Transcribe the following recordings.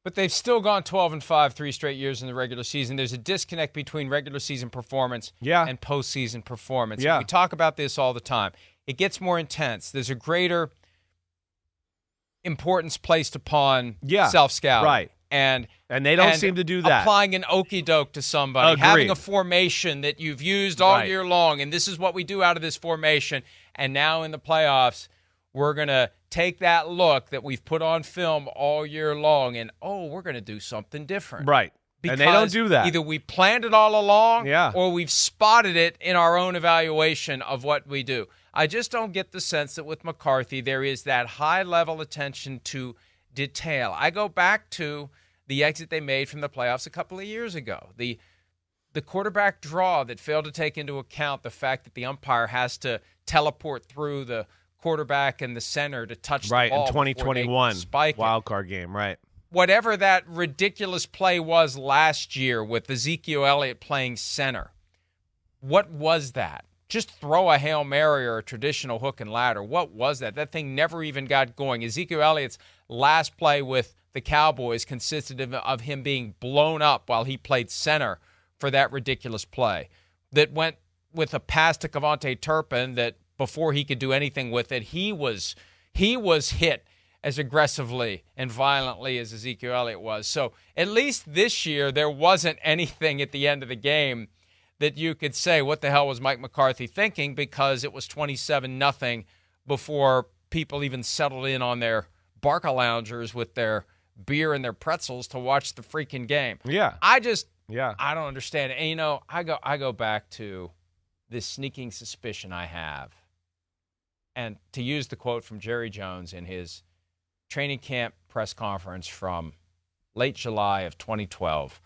But they've still gone 12-5 3 straight years in the regular season. There's a disconnect between regular season performance and postseason performance. Yeah. We talk about this all the time. It gets more intense. There's a greater importance placed upon self-scouting. Right. And they don't seem to do that. Applying an okie doke to somebody, having a formation that you've used all year long, and this is what we do out of this formation. And now in the playoffs, we're going to take that look that we've put on film all year long and, we're going to do something different. Right. Because and they don't do that. Either we planned it all along or we've spotted it in our own evaluation of what we do. I just don't get the sense that with McCarthy there is that high-level attention to detail. I go back to the exit they made from the playoffs a couple of years ago. The quarterback draw that failed to take into account the fact that the umpire has to teleport through the quarterback and the center to touch the ball. Right, in 2021 wild card game, right. Whatever that ridiculous play was last year with Ezekiel Elliott playing center, what was that? Just throw a Hail Mary or a traditional hook and ladder. What was that? That thing never even got going. Ezekiel Elliott's last play with the Cowboys consisted of him being blown up while he played center for that ridiculous play that went with a pass to Kevontae Turpin that before he could do anything with it, he was hit as aggressively and violently as Ezekiel Elliott was. So at least this year there wasn't anything at the end of the game that you could say, what the hell was Mike McCarthy thinking, because it was 27-0 before people even settled in on their Barca loungers with their beer and their pretzels to watch the freaking game. Yeah. I don't understand it. And, I go back to this sneaking suspicion I have. And to use the quote from Jerry Jones in his training camp press conference from late July of 2012,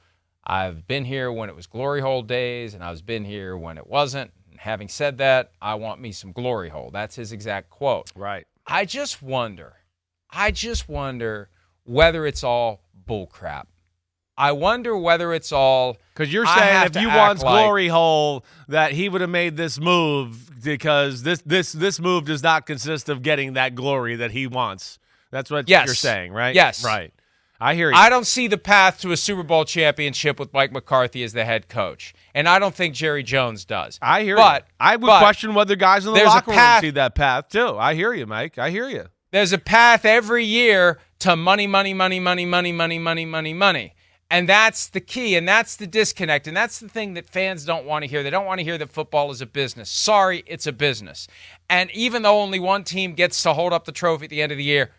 I've been here when it was glory hole days, and I've been here when it wasn't. And having said that, I want me some glory hole. That's his exact quote. Right. I just wonder whether it's all bullcrap. I wonder whether it's all... Because you're saying if you want glory hole, that he would have made this move because this move does not consist of getting that glory that he wants. That's what you're saying, right? Yes. Right. I hear you. I don't see the path to a Super Bowl championship with Mike McCarthy as the head coach, and I don't think Jerry Jones does. I hear you. I would question whether guys in the locker room see that path, too. I hear you, Mike. I hear you. There's a path every year to money, money, money, money, money, money, money, money, money. And that's the key, and that's the disconnect, and that's the thing that fans don't want to hear. They don't want to hear that football is a business. Sorry, it's a business. And even though only one team gets to hold up the trophy at the end of the year,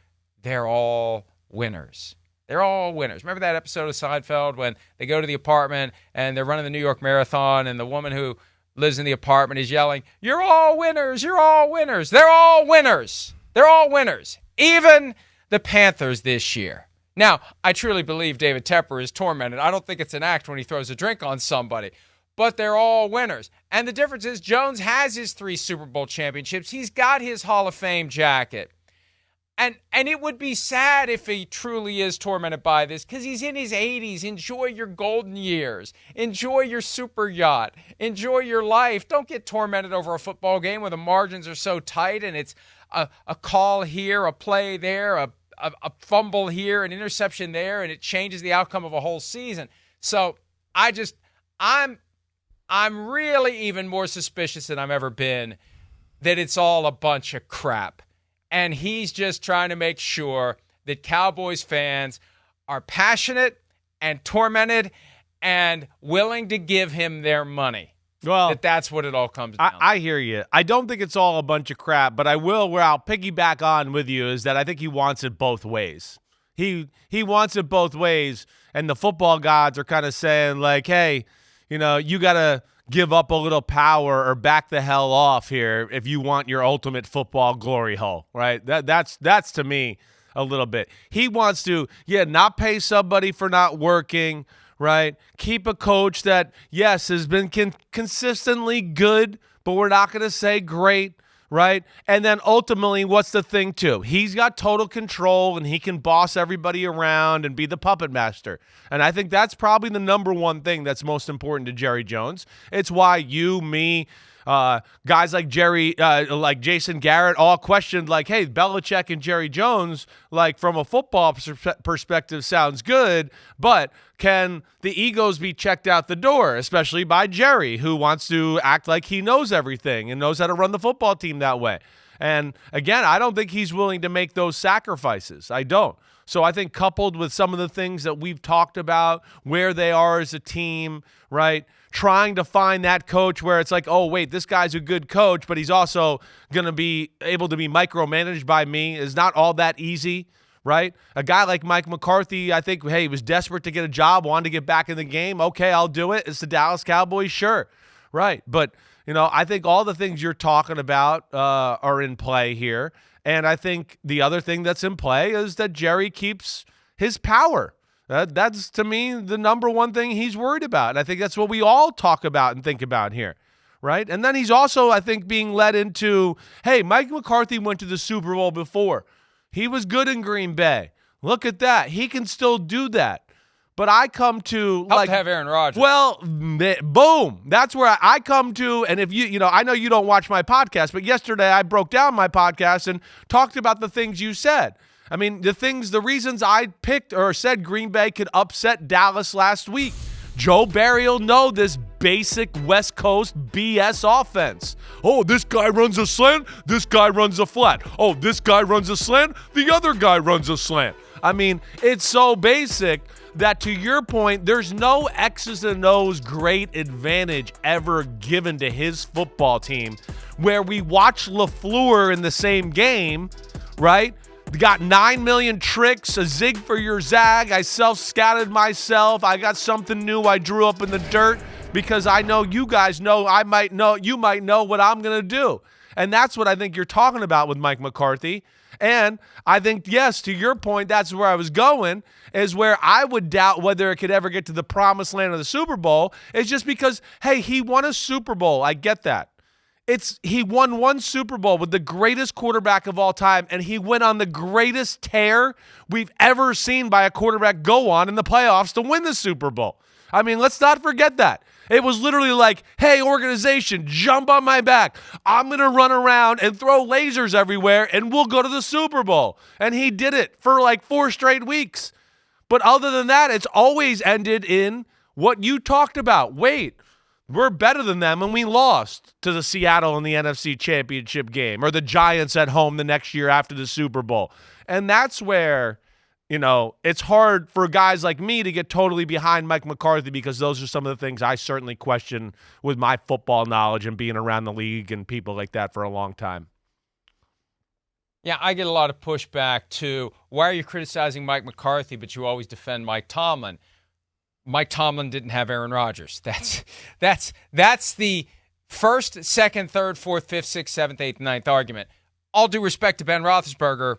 they're all winners. They're all winners. Remember that episode of Seinfeld when they go to the apartment and they're running the New York Marathon and the woman who lives in the apartment is yelling, "You're all winners. You're all winners." They're all winners. They're all winners. Even the Panthers this year. Now, I truly believe David Tepper is tormented. I don't think it's an act when he throws a drink on somebody. But they're all winners. And the difference is Jones has his 3 Super Bowl championships. He's got his Hall of Fame jacket. And it would be sad if he truly is tormented by this because he's in his 80s. Enjoy your golden years. Enjoy your super yacht. Enjoy your life. Don't get tormented over a football game where the margins are so tight and it's a call here, a play there, a fumble here, an interception there, and it changes the outcome of a whole season. So I'm really even more suspicious than I've ever been that it's all a bunch of crap. And he's just trying to make sure that Cowboys fans are passionate and tormented and willing to give him their money. Well, that's what it all comes down to. I hear you. I don't think it's all a bunch of crap, but where I'll piggyback on with you is that I think he wants it both ways. He wants it both ways, and the football gods are kind of saying, like, hey, you got to give up a little power or back the hell off here if you want your ultimate football glory hole, right? That's to me a little bit. He wants to, not pay somebody for not working, right? Keep a coach that, yes, has been consistently good, but we're not going to say great, right? And then ultimately, what's the thing too? He's got total control and he can boss everybody around and be the puppet master. And I think that's probably the number one thing that's most important to Jerry Jones. It's why you, me, Guys like like Jason Garrett, all questioned, like, hey, Belichick and Jerry Jones, like from a football perspective, sounds good, but can the egos be checked out the door, especially by Jerry, who wants to act like he knows everything and knows how to run the football team that way? And again, I don't think he's willing to make those sacrifices. I don't. So I think coupled with some of the things that we've talked about, where they are as a team, right? Trying to find that coach where it's like, oh, wait, this guy's a good coach, but he's also going to be able to be micromanaged by me is not all that easy, right? A guy like Mike McCarthy, I think, hey, he was desperate to get a job, wanted to get back in the game. Okay, I'll do it. It's the Dallas Cowboys, sure, right? But, I think all the things you're talking about are in play here. And I think the other thing that's in play is that Jerry keeps his power. That's, to me, the number one thing he's worried about. And I think that's what we all talk about and think about here, right? And then he's also, I think, being led into, hey, Mike McCarthy went to the Super Bowl before. He was good in Green Bay. Look at that. He can still do that. But I come to help to have Aaron Rodgers. Well, boom. That's where I come to. And if I know you don't watch my podcast, but yesterday I broke down my podcast and talked about the things you said. I mean, the reasons I picked or said Green Bay could upset Dallas last week. Joe Barry will know this basic West Coast BS offense. Oh, this guy runs a slant. This guy runs a flat. Oh, this guy runs a slant. The other guy runs a slant. I mean, it's so basic that, to your point, there's no X's and O's great advantage ever given to his football team, where we watch LaFleur in the same game, right? Got 9 million tricks, a zig for your zag. I self-scouted myself. I got something new I drew up in the dirt because I know you guys know you might know what I'm going to do. And that's what I think you're talking about with Mike McCarthy. And I think, yes, to your point, that's where I was going, is where I would doubt whether it could ever get to the promised land of the Super Bowl. It's just because, hey, he won a Super Bowl. I get that. He won one Super Bowl with the greatest quarterback of all time, and he went on the greatest tear we've ever seen by a quarterback go on in the playoffs to win the Super Bowl. I mean, let's not forget that. It was literally like, hey, organization, jump on my back. I'm going to run around and throw lasers everywhere, and we'll go to the Super Bowl. And he did it for like 4 straight weeks. But other than that, it's always ended in what you talked about. Wait, we're better than them, and we lost to the Seattle in the NFC Championship game, or the Giants at home the next year after the Super Bowl. And that's where, it's hard for guys like me to get totally behind Mike McCarthy, because those are some of the things I certainly question with my football knowledge and being around the league and people like that for a long time. Yeah, I get a lot of pushback to, why are you criticizing Mike McCarthy, but you always defend Mike Tomlin? Mike Tomlin didn't have Aaron Rodgers. That's the first, second, third, fourth, fifth, sixth, seventh, eighth, ninth argument. All due respect to Ben Roethlisberger,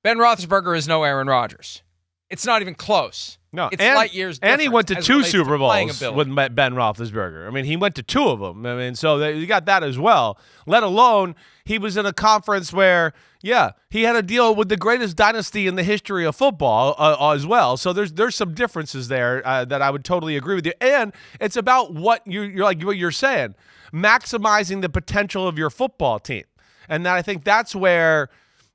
Ben Roethlisberger is no Aaron Rodgers. It's not even close. No, it's light years different. And he went to 2 Super Bowls with Ben Roethlisberger. I mean, he went to 2 of them. I mean, so you got that as well. Let alone he was in a conference where, yeah, he had to deal with the greatest dynasty in the history of football as well. So there's some differences there that I would totally agree with you. And it's about what you're like what you're saying, maximizing the potential of your football team. And I think that's where,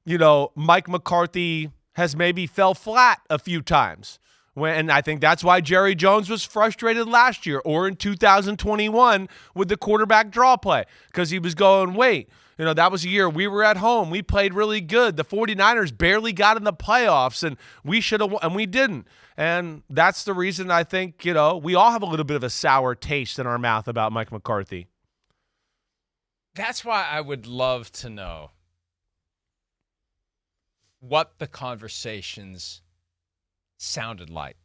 Mike McCarthy has maybe fell flat a few times. And I think that's why Jerry Jones was frustrated last year or in 2021 with the quarterback draw play, because he was going, wait, that was a year we were at home. We played really good. The 49ers barely got in the playoffs, and we should have, and we didn't. And that's the reason I think, we all have a little bit of a sour taste in our mouth about Mike McCarthy. That's why I would love to know what the conversations sounded like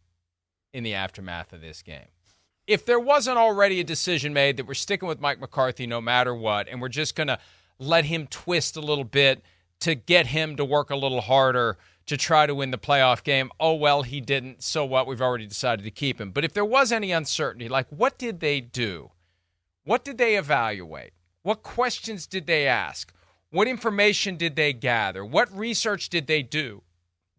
in the aftermath of this game. If there wasn't already a decision made that we're sticking with Mike McCarthy no matter what, and we're just going to let him twist a little bit to get him to work a little harder to try to win the playoff game. Oh, well, he didn't. So what? We've already decided to keep him. But if there was any uncertainty, like what did they do? What did they evaluate? What questions did they ask? What information did they gather? What research did they do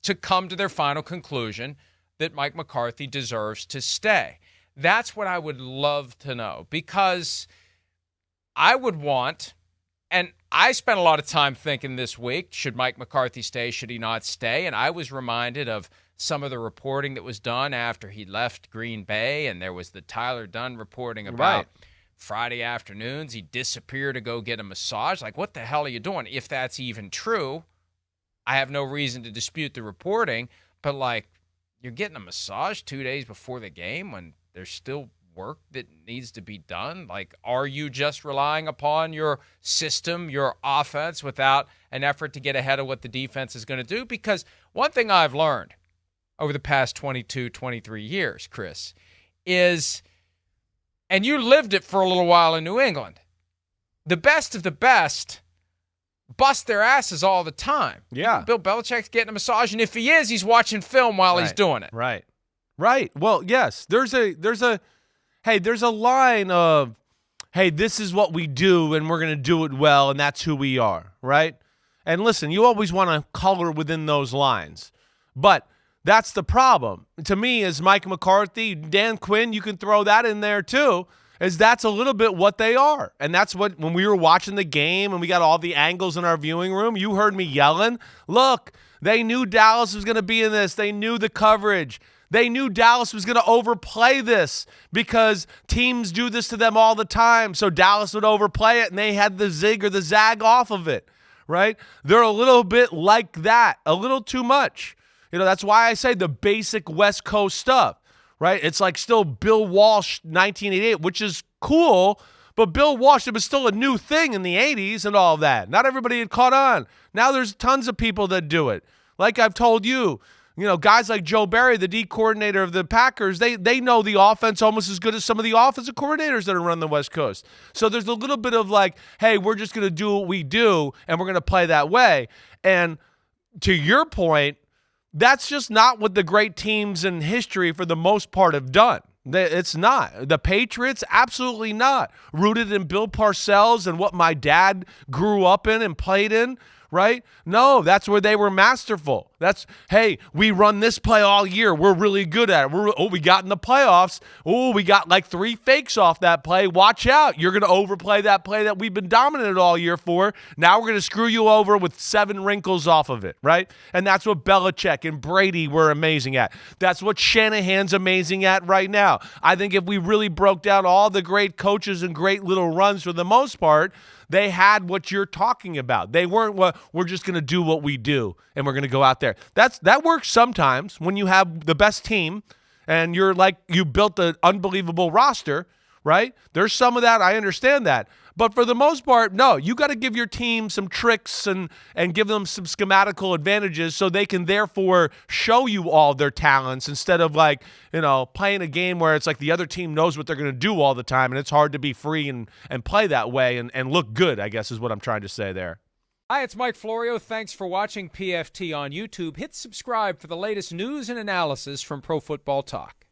to come to their final conclusion that Mike McCarthy deserves to stay? That's what I would love to know, because I would want, and I spent a lot of time thinking this week, should Mike McCarthy stay, should he not stay? And I was reminded of some of the reporting that was done after he left Green Bay, and there was the Tyler Dunn reporting about Friday afternoons. He'd disappear to go get a massage. Like, what the hell are you doing? If that's even true, I have no reason to dispute the reporting, but, like, you're getting a massage 2 days before the game when there's still work that needs to be done? Like, are you just relying upon your system, your offense, without an effort to get ahead of what the defense is going to do? Because one thing I've learned over the past 22, 23 years, Chris, is, and you lived it for a little while in New England, the best of the best bust their asses all the time. Yeah. Bill Belichick's getting a massage, and if he is, he's watching film while he's doing it. Right. Well, yes, there's a line of, hey, this is what we do, and we're going to do it well, and that's who we are, right? And listen, you always want to color within those lines. But that's the problem. To me, as Mike McCarthy, Dan Quinn, you can throw that in there too, is that's a little bit what they are. And that's what, when we were watching the game and we got all the angles in our viewing room, you heard me yelling, look, they knew Dallas was going to be in this. They knew the coverage. They knew Dallas was going to overplay this because teams do this to them all the time. So Dallas would overplay it, and they had the zig or the zag off of it, right? They're a little bit like that, a little too much. You know, that's why I say the basic West Coast stuff, right? It's like still Bill Walsh 1988, which is cool, but Bill Walsh, it was still a new thing in the 80s and all of that. Not everybody had caught on. Now there's tons of people that do it. Like I've told you, guys like Joe Barry, the D coordinator of the Packers, they know the offense almost as good as some of the offensive coordinators that are running the West Coast. So there's a little bit of like, hey, we're just going to do what we do, and we're going to play that way. And to your point, that's just not what the great teams in history for the most part have done. It's not. The Patriots, absolutely not. Rooted in Bill Parcells and what my dad grew up in and played in, right? No, that's where they were masterful. That's, hey, we run this play all year. We're really good at it. We got in the playoffs. We got like 3 fakes off that play. Watch out. You're going to overplay that play that we've been dominant all year for. Now we're going to screw you over with 7 wrinkles off of it, right? And that's what Belichick and Brady were amazing at. That's what Shanahan's amazing at right now. I think if we really broke down all the great coaches and great little runs for the most part, they had what you're talking about. They weren't we're just going to do what we do and we're going to go out there. That works sometimes when you have the best team and you're like, you built an unbelievable roster, right? There's some of that. I understand that. But for the most part, no, you got to give your team some tricks and give them some schematical advantages so they can therefore show you all their talents instead of like, playing a game where it's like the other team knows what they're going to do all the time and it's hard to be free and play that way and look good, I guess is what I'm trying to say there. Hi, it's Mike Florio. Thanks for watching PFT on YouTube. Hit subscribe for the latest news and analysis from Pro Football Talk.